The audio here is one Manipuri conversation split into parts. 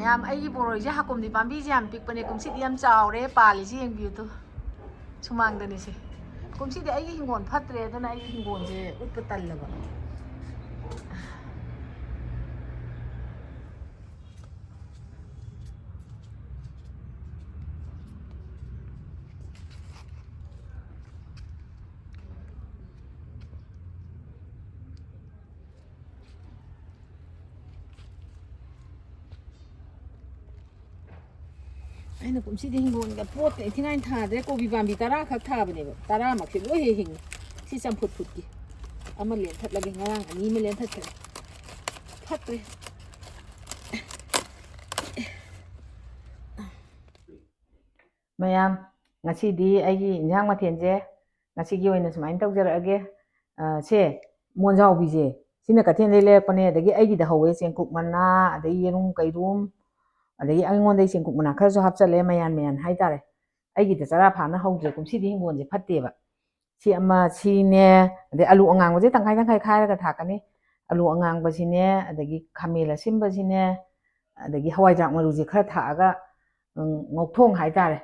ꯃꯌꯥꯝ ꯑꯩꯒꯤ ꯕꯣꯔꯣꯏꯁꯦ ꯍꯥꯀꯨꯝꯗꯤ ꯄꯥꯝꯕꯤꯁꯦ ꯌꯥꯝ ꯄꯤꯛꯄꯅꯦ ꯀꯨꯝꯁꯤꯗꯤ ꯌꯥꯝ ꯆꯥꯎꯔꯦ ꯄꯥꯜꯂꯤꯁꯤ ꯌꯦꯡꯕꯤꯌꯨ ꯇꯨ ꯁꯨꯃꯥꯡꯗꯅꯤꯁꯦ ꯀꯨꯝꯁꯤꯗꯤ ꯑꯩꯒꯤ ꯍꯤꯡꯒꯣꯜ ꯐꯠꯇ꯭ꯔꯦ ꯑꯗꯨꯅ ꯑꯩꯒꯤ ꯍꯤꯡꯒꯣꯜꯁꯦ ꯎꯠꯄ ꯇꯜꯂꯕ ꯑꯩꯅ ꯀꯨꯝꯁꯤꯗꯤ ꯍꯤꯡꯒꯣꯜꯒ ꯄꯣꯠꯀ ꯏꯊꯤꯉꯥꯏ ꯊꯥꯗ꯭ꯔꯦ ꯀꯣꯕꯤ ꯄꯥꯝꯕꯤ 10 ꯈꯛ ꯊꯥꯕꯅꯦꯕ 10ꯃꯛꯁꯦ ꯂꯣꯏ ꯍꯦꯛ ꯍꯤꯡꯉꯤ ꯁꯤ ꯆꯝꯐꯨꯠ ꯐꯨꯠꯀꯤ ꯑꯃ ꯂꯦꯟꯊꯠꯂꯒꯦ ꯉꯔꯥꯡ 2 ꯑꯃ ꯂꯦꯟꯊꯠꯈ꯭ꯔꯦ ꯐꯠꯇ꯭ꯔꯦ ꯃꯌꯥꯝ ꯉꯁꯤꯗꯤ ꯑꯩꯒꯤ ꯏꯟꯖꯥꯡ ꯃꯊꯦꯜꯁꯦ ꯉꯁꯤꯒꯤ ꯑꯣꯏꯅ ꯁꯨꯃꯥꯏꯅ ꯇꯧꯖꯔꯛꯑꯒꯦ ꯁꯦ ꯃꯣꯟꯖꯥꯎꯕꯤꯁꯦ ꯁꯤꯅ ꯀꯩꯊꯦꯜꯗꯩ ꯂꯩꯔꯛꯄꯅꯦ ꯑꯗꯒꯤ ꯑꯩꯒꯤꯗ ꯍꯧꯋꯦ ꯆꯦꯡꯀꯨꯞ ꯃꯅꯥ ꯑꯗꯒꯤ ꯌꯦꯔꯨꯝ ꯀꯩꯔꯨꯝ ꯑꯗꯒꯤ ꯑꯩꯉꯣꯟꯗꯩ ꯆꯦꯡꯀꯨꯞ ꯃꯅꯥ ꯈꯔꯁꯨ ꯍꯥꯞꯆꯜꯂꯦ ꯃꯌꯥꯟ ꯍꯥꯏꯇꯥꯔꯦ ꯑꯩꯒꯤꯗ ꯆꯔꯥ ꯐꯥꯅ ꯍꯧꯗ꯭ꯔꯦ ꯀꯨꯝꯁꯤꯗꯤ ꯍꯤꯡꯒꯣꯜꯁꯦ ꯐꯠꯇꯦꯕ ꯁꯤ ꯑꯃ ꯁꯤꯅꯦ ꯑꯗꯩ ꯑꯂꯨ ꯑꯉꯥꯡꯕꯁꯦ ꯇꯪꯈꯥꯏ ꯈꯥꯏꯔꯒ ꯊꯥꯛꯀꯅꯤ ꯑꯂꯨ ꯑꯉꯥꯡꯕꯁꯤꯅꯦ ꯑꯗꯒꯤ ꯈꯥꯃꯦꯟ ꯑꯁꯤꯟꯕꯁꯤꯅꯦ ꯑꯗꯒꯤ ꯍꯋꯥꯏꯖꯥꯛ ꯃꯔꯨꯁꯦ ꯈꯔ ꯊꯥꯛꯑꯒ ꯉꯧꯊꯣꯡ ꯍꯥꯏꯇꯥꯔꯦ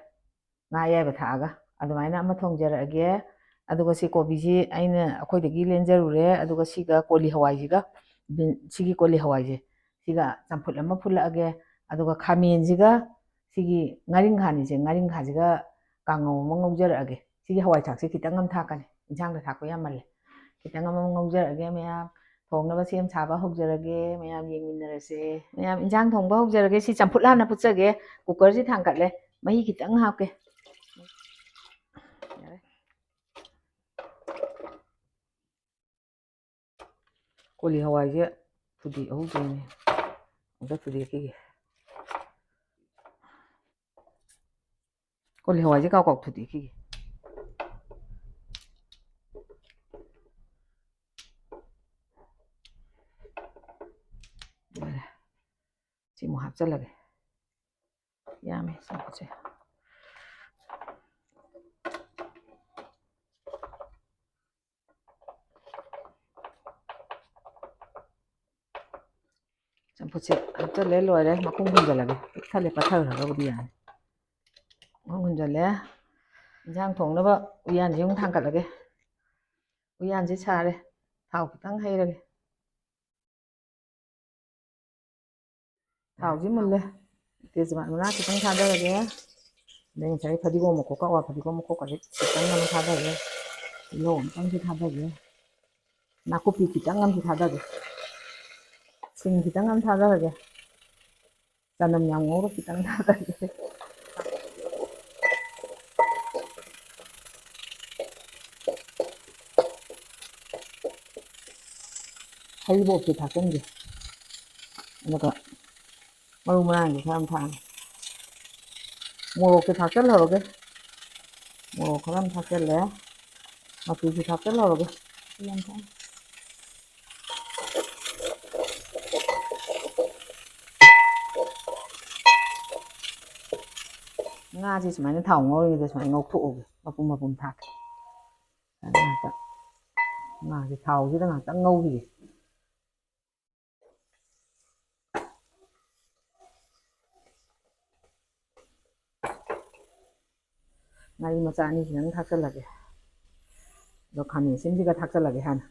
ꯉꯥ ꯑꯌꯥꯏꯕ ꯊꯥꯛꯑꯒ ꯑꯗꯨꯃꯥꯏꯅ ꯑꯃ ꯊꯣꯡꯖꯔꯛꯑꯒꯦ ꯑꯗꯨꯒ ꯁꯤ ꯀꯣꯕꯤꯁꯤ ꯑꯩꯅ ꯑꯩꯈꯣꯏꯗꯒꯤ ꯂꯦꯟꯖꯔꯨꯔꯦ ꯑꯗꯨꯒ ꯁꯤꯒ ꯀꯣꯂꯤ ꯍꯋꯥꯏꯁꯤꯒ ꯁꯤꯒꯤ ꯀꯣꯂꯤ ꯍꯋꯥꯏꯁꯦ ꯁꯤꯒ ꯆꯝꯐꯨꯠ ꯑꯃ ꯐꯨꯠꯂꯛꯑꯒꯦ ꯑꯗꯨꯒ ꯈꯥꯃꯦꯟꯁꯤꯒ ꯁꯤꯒꯤ ꯉꯥꯔꯤꯡꯈꯥꯅꯤꯁꯦ ꯉꯥꯔꯤꯡꯈꯥꯁꯤꯒ ꯀꯥꯡꯉꯧ ꯑꯃ ꯉꯧꯖꯔꯛꯑꯒꯦ ꯁꯤꯒꯤ ꯍꯋꯥꯏ ꯊꯥꯛꯁꯦ ꯈꯤꯇꯪ ꯑꯃ ꯊꯥꯛꯀꯅꯤ ꯏꯟꯁꯥꯡꯗ ꯊꯥꯛꯄ ꯌꯥꯝꯃꯜꯂꯦ ꯈꯤꯇꯪ ꯑꯃ ꯉꯧꯖꯔꯛꯑꯒꯦ ꯃꯌꯥꯝ ꯊꯣꯡꯅꯕ ꯁꯦꯝ ꯁꯥꯕ ꯍꯧꯖꯔꯒꯦ ꯃꯌꯥꯝ ꯌꯦꯡꯃꯤꯟꯅꯔꯁꯦ ꯃꯌꯥꯝ ꯏꯟꯁꯥꯡ ꯊꯣꯡꯕ ꯍꯧꯖꯔꯒꯦ ꯁꯤ ꯆꯝꯐꯨꯠ ꯍꯥꯟꯅ ꯐꯨꯠꯆꯒꯦ ꯀꯨꯀꯔꯁꯤ ꯊꯥꯡꯒꯠꯂꯦ ꯃꯍꯤ ꯈꯤꯇꯪ ꯍꯥꯞꯀꯦ ꯌꯥꯔꯦ ꯀꯣꯂꯤ ꯍꯋꯥꯏꯁꯦ ꯊꯨꯗꯦꯛꯍꯧꯗꯣꯏꯅꯦ ꯑꯝꯇ ꯊꯨꯗꯦꯛꯈꯤꯒꯦ ꯀꯣꯂꯤ ꯍꯋꯥꯏꯁꯦ ꯀꯥꯎ ꯊꯨꯗꯦꯛꯈꯤꯒꯦ ꯌꯥꯔꯦ ꯁꯤꯃꯨꯛ ꯍꯥꯞꯆꯜꯂꯒꯦ ꯌꯥꯝꯃꯦ ꯆꯝꯐꯨꯠꯁꯦ ꯆꯝꯐꯨꯠꯁꯦ ꯍꯥꯞꯆꯜꯂꯦ ꯂꯣꯏꯔꯦ ꯃꯈꯨꯝ ꯈꯨꯝꯖꯤꯜꯂꯒꯦ ꯄꯤꯛ ꯊꯜꯂꯦ ꯄꯠꯊꯈ꯭ꯔꯒꯕꯨꯗꯤ ꯌꯥꯔꯦ ꯃꯈꯨꯝ ꯈꯨꯝꯖꯤꯜꯂꯦ ꯏꯟꯁꯥꯡ ꯊꯣꯡꯅꯕ ꯎꯌꯥꯟꯁꯦ ꯑꯃꯨꯛ ꯊꯥꯡꯒꯠꯂꯒꯦ ꯎꯌꯥꯟꯁꯦ ꯁꯥꯔꯦ ꯊꯥꯎ ꯈꯤꯇꯪ ꯍꯩꯔꯒꯦ ꯊꯥꯎꯁꯤ ꯃꯨꯜꯂꯦ ꯇꯦꯖꯄꯥꯠ ꯃꯅꯥ ꯈꯤꯇꯪ ꯊꯥꯗꯔꯒꯦ ꯑꯗꯩ ꯉꯁꯥꯏ ꯐꯗꯤꯒꯣꯝ ꯃꯀꯨꯞ ꯑꯋꯥ ꯐꯗꯤꯒꯣꯝ ꯃꯀꯨꯞꯀꯁꯦ ꯈꯤꯇꯪ ꯑꯃ ꯊꯥꯗꯒꯦ ꯇꯤꯜꯍꯧ ꯑꯃꯨꯛꯇꯪꯁꯨ ꯊꯥꯗꯒꯦ ꯅꯥꯀꯨꯞꯄꯤ ꯈꯤꯇꯪ ꯑꯃꯁꯨ ꯊꯥꯗꯒꯦ ꯁꯤꯡ ꯈꯤꯇꯪ ꯑꯃ ꯊꯥꯗꯔꯒꯦ ꯆꯅꯝ ꯌꯥꯝ ꯉꯧꯔ ꯈꯤꯇꯪ ꯊꯥꯗꯒꯦ ꯍꯩꯔꯤꯕꯣꯞꯁꯦ ꯊꯥꯛꯆꯟꯒꯦ ꯑꯗꯨꯒ ꯃꯔꯨ ꯃꯔꯥꯡꯁꯦ ꯈꯔ ꯑꯃ ꯊꯥꯛꯑꯒꯦ ꯃꯣꯔꯣꯛꯁꯦ ꯊꯥꯛꯆꯜꯍꯧꯔꯒꯦ ꯃꯣꯔꯣꯛ ꯈꯔ ꯑꯃ ꯊꯥꯛꯆꯜꯂꯦ ꯃꯆꯨꯁꯦ ꯊꯥꯛꯆꯜꯍꯧꯔꯒꯦ ꯉꯥꯁꯦ ꯁꯨꯃꯥꯏꯅ ꯊꯥꯎ ꯉꯧꯔꯤꯉꯩꯗ ꯁꯨꯃꯥꯏꯅ ꯉꯧꯊꯣꯛꯑꯒꯦ ꯃꯄꯨꯝ ꯊꯥꯛꯀꯦ ꯉꯥꯛꯇꯪ ꯉꯥꯁꯦ ꯊꯥꯎꯁꯤꯗ ꯉꯥꯛꯇꯪ ꯉꯧꯈꯤꯒꯦ ꯉꯥꯔꯤ ꯃꯆꯥ ꯑꯅꯤꯁꯤꯗꯪ ꯊꯥꯛꯆꯜꯂꯒꯦ ꯑꯗꯣ ꯈꯥꯃꯦꯟ ꯑꯁꯤꯟꯕꯤꯒ ꯊꯥꯛꯆꯜꯂꯒꯦ ꯍꯥꯟꯅ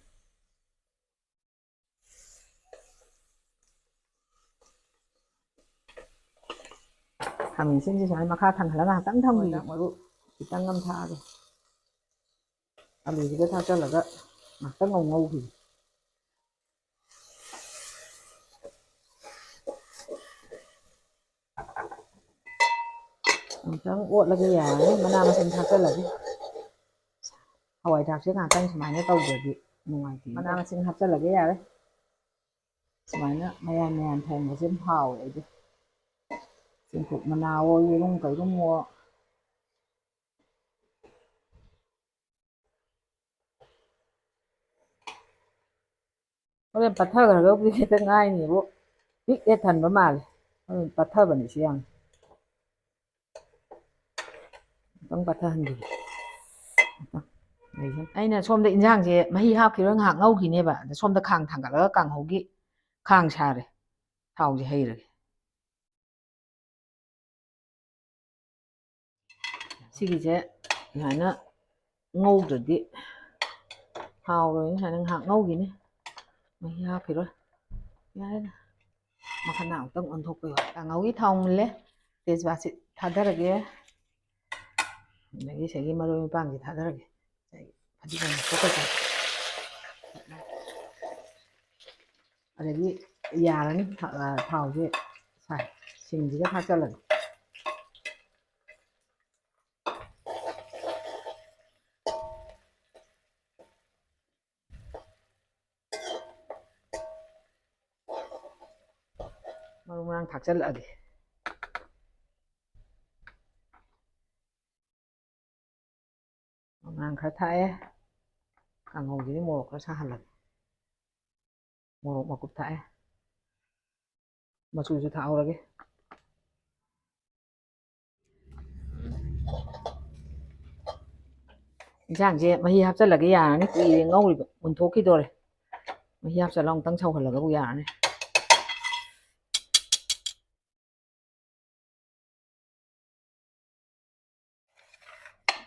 ꯈꯥꯃꯦꯟ ꯑꯁꯤꯟꯕꯁꯦ ꯁꯨꯃꯥꯏꯅ ꯃꯈꯥ ꯊꯪꯍꯜꯂꯒ ꯉꯥꯛꯇꯪ ꯊꯝꯈꯤꯒꯦ ꯃꯔꯨ ꯈꯤꯇꯪ ꯑꯃ ꯊꯥꯛꯑꯒꯦ ꯑꯂꯨꯁꯤꯒ ꯊꯥꯛꯆꯜꯂꯒ ꯉꯥꯛꯇꯪ ꯉꯧꯈꯤꯒꯦ ꯑꯃꯨꯛꯇꯪ ꯑꯣꯠꯂꯒ ꯌꯥꯔꯅꯤ ꯃꯅꯥ ꯃꯁꯤꯡ ꯊꯥꯛꯆꯜꯂꯒꯦ ꯍꯋꯥꯏ ꯊꯥꯛꯁꯦ ꯉꯥꯛꯇꯪ ꯁꯨꯃꯥꯏꯅ ꯇꯧꯗ꯭ꯔꯗꯤ ꯅꯨꯡꯉꯥꯏꯇꯦ ꯃꯅꯥ ꯃꯁꯤꯡ ꯍꯥꯞꯆꯜꯂꯒꯦ ꯌꯥꯔꯦ ꯁꯨꯃꯥꯏꯅ ꯃꯌꯥꯟ ꯊꯣꯡꯕꯁꯦ ꯑꯗꯨꯝ ꯍꯥꯎꯋꯦ ꯑꯩꯗꯤ ꯆꯦꯡꯀꯨꯞ ꯃꯅꯥꯋꯣ ꯌꯦꯔꯨꯝ ꯀꯩꯔꯨꯝꯋꯣ ꯍꯣꯔꯦꯟ ꯄꯠꯊꯈ꯭ꯔꯒꯕꯨꯗꯤ ꯍꯦꯛꯇ ꯉꯥꯏꯅꯦꯕꯨ ꯄꯤꯛ ꯍꯦꯛ ꯊꯟꯕ ꯃꯥꯜꯂꯦ ꯍꯣꯔꯦꯟ ꯄꯠꯊꯕꯅꯤ ꯁꯤ ꯌꯥꯝ ꯑꯃꯨꯛꯇꯪ ꯄꯠꯊꯍꯟꯈꯤꯒꯦ ꯑꯩꯅ ꯁꯣꯝꯗ ꯏꯟꯖꯥꯡꯁꯦ ꯃꯍꯤ ꯍꯥꯞꯈꯤꯔꯣꯏ ꯉꯥꯏꯍꯥꯛ ꯉꯧꯈꯤꯅꯦꯕ ꯑꯗ ꯁꯣꯝꯗ ꯈꯥꯡ ꯊꯥꯡꯒꯠꯂꯒ ꯀꯥꯡꯍꯧꯒꯤ ꯈꯥꯡ ꯁꯥꯔꯦ ꯊꯥꯎꯁꯦ ꯍꯩꯔꯒꯦ ꯁꯤꯒꯤꯁꯦ ꯁꯨꯃꯥꯏꯅ ꯉꯧꯗ꯭ꯔꯗꯤ ꯍꯥꯎꯔꯣꯏꯅ ꯁꯨꯃꯥꯏꯅ ꯉꯥꯏꯍꯥꯛ ꯉꯧꯈꯤꯅꯤ ꯃꯍꯤ ꯍꯥꯞꯈꯤꯔꯣꯏ ꯌꯥꯔꯦꯗ ꯃꯈꯟ ꯑꯃꯨꯛꯇꯪ ꯑꯣꯟꯊꯣꯛꯄ ꯌꯥꯏ ꯀꯥꯡꯉꯧꯒꯤ ꯊꯥꯎ ꯃꯨꯜꯂꯦ ꯇꯦꯖꯄꯥꯠꯁꯤ ꯊꯥꯗꯔꯒꯦ ꯑꯗꯒꯤ ꯉꯁꯥꯏꯒꯤ ꯃꯔꯣꯏ ꯃꯄꯥꯡꯁꯤ ꯊꯥꯗꯔꯒꯦ ꯐꯗꯤꯒꯣꯝ ꯊꯣꯛꯀꯠꯂꯒ ꯑꯗꯒꯤ ꯌꯥꯔꯅꯤ ꯊꯥꯎꯁꯦ ꯁꯥꯏ ꯁꯤꯡꯁꯤꯒ ꯊꯥꯛꯆꯜꯂꯒꯦ ꯃꯔꯨ ꯃꯔꯥꯡ ꯊꯥꯛꯆꯜꯂꯛꯑꯒꯦ ꯃꯔꯨ ꯃꯔꯥꯡ ꯈꯔ ꯊꯥꯛꯑꯦ ꯀꯥꯡꯍꯧꯁꯤꯗꯤ ꯃꯣꯔꯣꯛ ꯈꯔ ꯁꯥꯍꯜꯂꯒꯦ ꯃꯣꯔꯣꯛ ꯃꯀꯨꯞ ꯊꯥꯛꯑꯦ ꯃꯆꯨꯁꯨ ꯊꯥꯛꯍꯧꯔꯒꯦ ꯏꯟꯁꯥꯡꯁꯦ ꯃꯍꯤ ꯍꯥꯞꯆꯤꯜꯂꯒꯦ ꯌꯥꯔꯅꯤ ꯀꯨꯏꯔꯦ ꯉꯧꯔꯤꯕ ꯃꯨꯟꯊꯣꯛꯈꯤꯗꯣꯔꯦ ꯃꯍꯤ ꯍꯥꯞꯆꯤꯜꯂꯒ ꯑꯃꯨꯛꯇꯪ ꯁꯧꯍꯜꯂꯒꯕꯨ ꯌꯥꯔꯅꯤ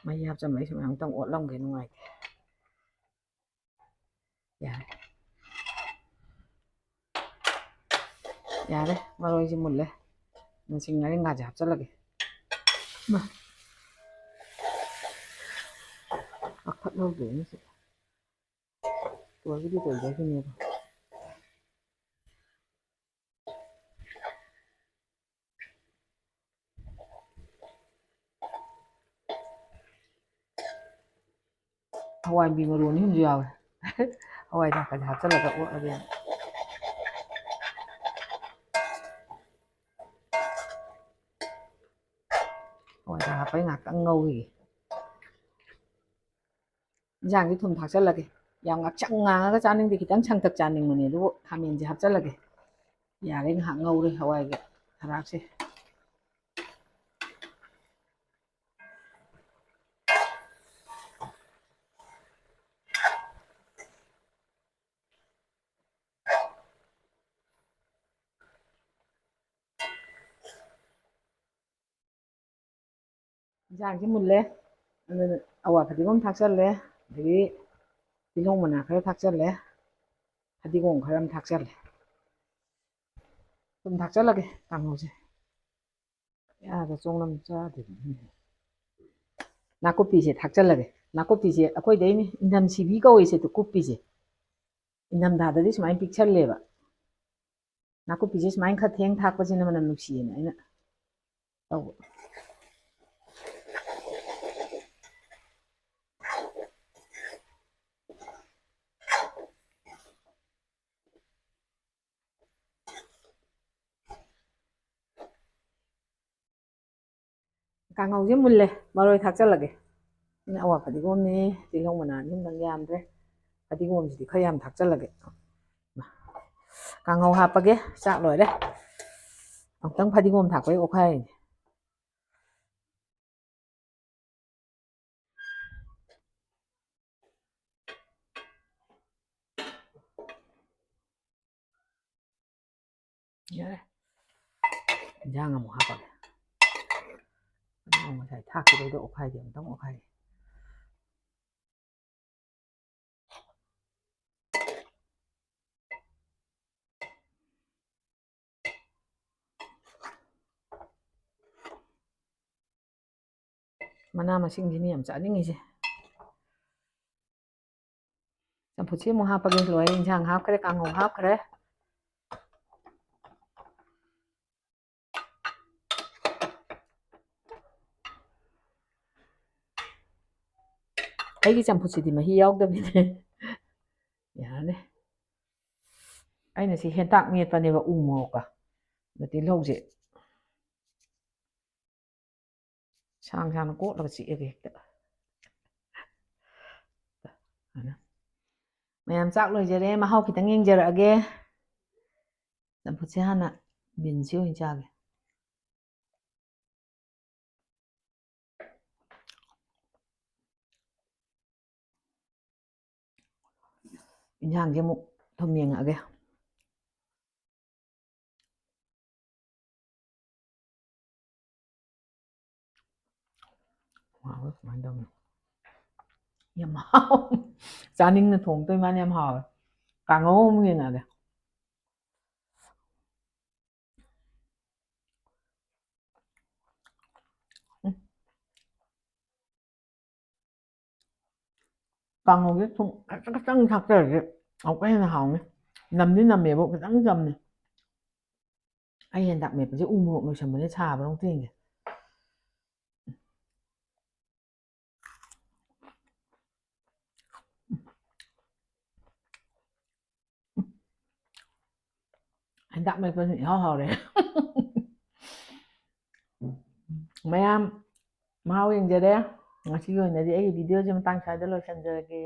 ꯃꯍꯤ ꯍꯥꯞꯆꯟꯕꯩ ꯁꯨꯃꯥꯏꯅ ꯑꯃꯨꯛꯇꯪ ꯑꯣꯠꯂꯝꯒꯦ ꯅꯨꯡꯉꯥꯏꯇꯦ ꯌꯥꯔꯦ ꯌꯥꯔꯦ ꯃꯔꯣꯏꯁꯤ ꯃꯨꯜꯂꯦ ꯃꯆꯤꯡ ꯉꯥꯔꯤꯡꯈꯥꯁꯦ ꯍꯥꯞꯆꯜꯂꯒꯦ ꯀꯛꯊꯠꯍꯧꯗ꯭ꯔꯦꯅꯦ ꯁꯤ ꯇꯣꯏꯕꯨꯗꯤ ꯇꯣꯏꯖꯈꯤꯅꯦꯕ ꯍꯋꯥꯏꯟꯕꯤ ꯃꯔꯨ ꯑꯅꯤ ꯑꯍꯨꯝꯁꯨ ꯌꯥꯎꯋꯦ ꯍꯋꯥꯏ ꯊꯔꯥꯛꯀꯁꯦ ꯍꯥꯞꯆꯜꯂꯒ ꯑꯣꯠꯂꯒꯦꯅ ꯍꯋꯥꯏ ꯊꯔꯥꯛ ꯍꯥꯞꯄꯩ ꯉꯥꯛꯇꯪ ꯉꯧꯈꯤꯒꯦ ꯏꯟꯁꯥꯡꯁꯦ ꯊꯨꯝ ꯊꯥꯛꯆꯜꯂꯒꯦ ꯌꯥꯝ ꯉꯥꯛꯁꯪ ꯉꯥꯡꯉꯒ ꯆꯥꯅꯤꯡꯗꯦ ꯈꯤꯇꯪ ꯁꯪꯇꯛ ꯆꯥꯅꯤꯡꯕꯅꯦ ꯑꯗꯨꯕꯨ ꯈꯥꯃꯦꯟꯁꯦ ꯍꯥꯞꯆꯜꯂꯒꯦ ꯌꯥꯔꯦ ꯉꯥꯏꯍꯥꯛ ꯉꯧꯔꯦ ꯍꯋꯥꯏꯒ ꯊꯔꯥꯛꯁꯦ ꯏꯟꯁꯥꯡꯁꯤ ꯃꯨꯜꯂꯦ ꯑꯗꯨꯅ ꯑꯋꯥ ꯐꯗꯤꯒꯣꯝ ꯊꯥꯛꯆꯜꯂꯦ ꯑꯗꯒꯤ ꯇꯤꯜꯍꯧ ꯃꯅꯥ ꯈꯔ ꯊꯥꯛꯆꯜꯂꯦ ꯐꯗꯤꯒꯣꯝ ꯈꯔ ꯑꯃ ꯊꯥꯛꯆꯜꯂꯦ ꯊꯨꯝ ꯊꯥꯛꯆꯜꯂꯒꯦ ꯀꯥꯡꯍꯧꯁꯦ ꯌꯥꯗ ꯆꯣꯡꯂꯝ ꯆꯥꯗꯦꯗ ꯅꯥꯀꯨꯞꯄꯤꯁꯦ ꯊꯥꯛꯆꯜꯂꯒꯦ ꯅꯥꯀꯨꯞꯄꯤꯁꯦ ꯑꯩꯈꯣꯏꯗꯩꯅꯦ ꯏꯟꯊꯝ ꯁꯤꯕꯤ ꯀꯧꯏꯁꯦ ꯀꯨꯞꯄꯤꯁꯦ ꯏꯪꯊꯝꯊꯥꯗꯗꯤ ꯁꯨꯃꯥꯏꯅ ꯄꯤꯛꯁꯜꯂꯦꯕ ꯅꯥꯀꯨꯞꯄꯤꯁꯦ ꯁꯨꯃꯥꯏꯅ ꯈꯔ ꯊꯦꯡ ꯊꯥꯛꯄꯁꯤꯅ ꯃꯅꯝ ꯅꯨꯡꯁꯤꯌꯦꯅ ꯑꯩꯅ ꯇꯧꯕ ꯀꯥꯡꯍꯧꯁꯦ ꯃꯨꯜꯂꯦ ꯃꯔꯣꯏ ꯊꯥꯛꯆꯜꯂꯒꯦ ꯑꯩꯅ ꯑꯋꯥ ꯐꯗꯤꯒꯣꯝꯅꯤ ꯇꯤꯜꯍꯧ ꯃꯅꯥꯅꯤ ꯑꯃꯇꯪ ꯌꯥꯝꯗ꯭ꯔꯦ ꯐꯗꯤꯒꯣꯝꯁꯤꯗꯤ ꯈꯔ ꯌꯥꯝ ꯊꯥꯛꯆꯜꯂꯒꯦ ꯀꯥꯡꯍꯧ ꯍꯥꯞꯄꯒꯦ ꯆꯥꯛ ꯂꯣꯏꯔꯦ ꯑꯃꯨꯛꯇꯪ ꯐꯗꯤꯒꯣꯝ ꯊꯥꯛꯄꯩ ꯑꯣꯠꯈꯥꯏꯔꯤꯅꯦ ꯌꯥꯔꯦ ꯏꯟꯖꯥꯡ ꯑꯃꯨꯛ ꯍꯥꯞꯄꯒꯦ ꯐꯗꯤꯒꯣꯝ ꯉꯁꯥꯏ ꯊꯥꯛꯈꯤꯕꯩꯗꯣ ꯑꯣꯠꯈꯥꯏꯒꯦ ꯑꯃꯨꯛꯇꯪ ꯑꯣꯠꯈꯥꯏꯒꯦ ꯃꯅꯥ ꯃꯁꯤꯡꯁꯤꯅꯤ ꯌꯥꯝ ꯆꯥꯅꯤꯡꯉꯤꯁꯦ ꯆꯝꯐꯨꯠꯁꯤ ꯑꯃꯨꯛ ꯍꯥꯞꯄꯒꯦ ꯂꯣꯏꯔꯦ ꯏꯟꯁꯥꯡ ꯍꯥꯞꯈ꯭ꯔꯦ ꯀꯥꯡꯍꯧ ꯍꯥꯞꯈ꯭ꯔꯦ ꯑꯩꯒꯤ ꯆꯝꯐꯨꯠꯁꯤꯗꯤ ꯃꯍꯤ ꯌꯥꯎꯗꯕꯤꯅꯦ ꯌꯥꯔꯅꯤ ꯑꯩꯅ ꯁꯤ ꯍꯦꯟꯇꯥꯛ ꯃꯦꯠꯄꯅꯦꯕ ꯎ ꯃꯣꯔꯣꯛꯀ ꯑꯗ ꯇꯤꯜꯍꯧꯁꯦ ꯁꯥꯡ ꯁꯥꯡꯅ ꯀꯣꯠꯂꯒ ꯆꯤꯛꯑꯒꯦ ꯍꯦꯛꯇ ꯃꯌꯥꯝ ꯆꯥꯛ ꯂꯣꯏꯖꯔꯦ ꯃꯍꯥꯎ ꯈꯤꯇꯪ ꯌꯦꯡꯖꯔꯛꯑꯒꯦ ꯆꯝꯐꯨꯠꯁꯦ ꯍꯥꯟꯅ ꯕꯤꯟꯁꯤ ꯑꯣꯏꯅ ꯆꯥꯒꯦ ꯏꯟꯁꯥꯡꯁꯦ ꯑꯃꯨꯛ ꯊꯨꯝ ꯌꯦꯡꯉꯛꯑꯒꯦ ꯍꯥꯎꯋꯦ ꯀꯃꯥꯏꯅ ꯇꯧꯅꯤ ꯌꯥꯝ ꯍꯥꯎ ꯆꯥꯅꯤꯡꯅ ꯊꯣꯡꯗꯣꯏ ꯃꯥꯅ ꯌꯥꯝ ꯍꯥꯎꯋꯦ ꯀꯥꯡꯉꯧ ꯑꯃꯨꯛ ꯌꯦꯡꯉꯛꯑꯒꯦ ꯀꯥꯡꯉꯧꯁꯦ ꯊꯨꯝ ꯈꯤꯇꯪ ꯊꯥꯛꯆꯔꯗꯤ ꯑꯃꯨꯛꯀ ꯍꯦꯟꯅ ꯍꯥꯎꯅꯤ ꯅꯝꯗꯤ ꯅꯝꯃꯦꯕ ꯈꯤꯇꯪ ꯆꯝꯅꯤ ꯑꯩ ꯍꯦꯟꯇꯥꯛ ꯃꯦꯠꯄꯁꯦ ꯎ ꯃꯣꯔꯣꯛ ꯂꯣꯏꯁꯟꯕꯅꯦ ꯁꯥꯕ꯭ꯔꯥ ꯑꯃꯨꯛ ꯌꯦꯡꯒꯦ ꯍꯦꯟꯇꯥꯛ ꯃꯦꯠꯄꯁꯤ ꯏꯍꯥꯎ ꯍꯥꯎꯔꯦ ꯃꯌꯥꯝ ꯃꯍꯥꯎ ꯌꯦꯡꯖꯔꯦ ꯉꯁꯤꯒꯤ ꯑꯣꯏꯅꯗꯤ ꯑꯩꯒꯤ ꯚꯤꯗꯤꯑꯣꯁꯦ ꯃꯇꯥꯡ ꯁ꯭ꯋꯥꯏꯗ ꯂꯣꯏꯁꯤꯟꯖꯔꯒꯦ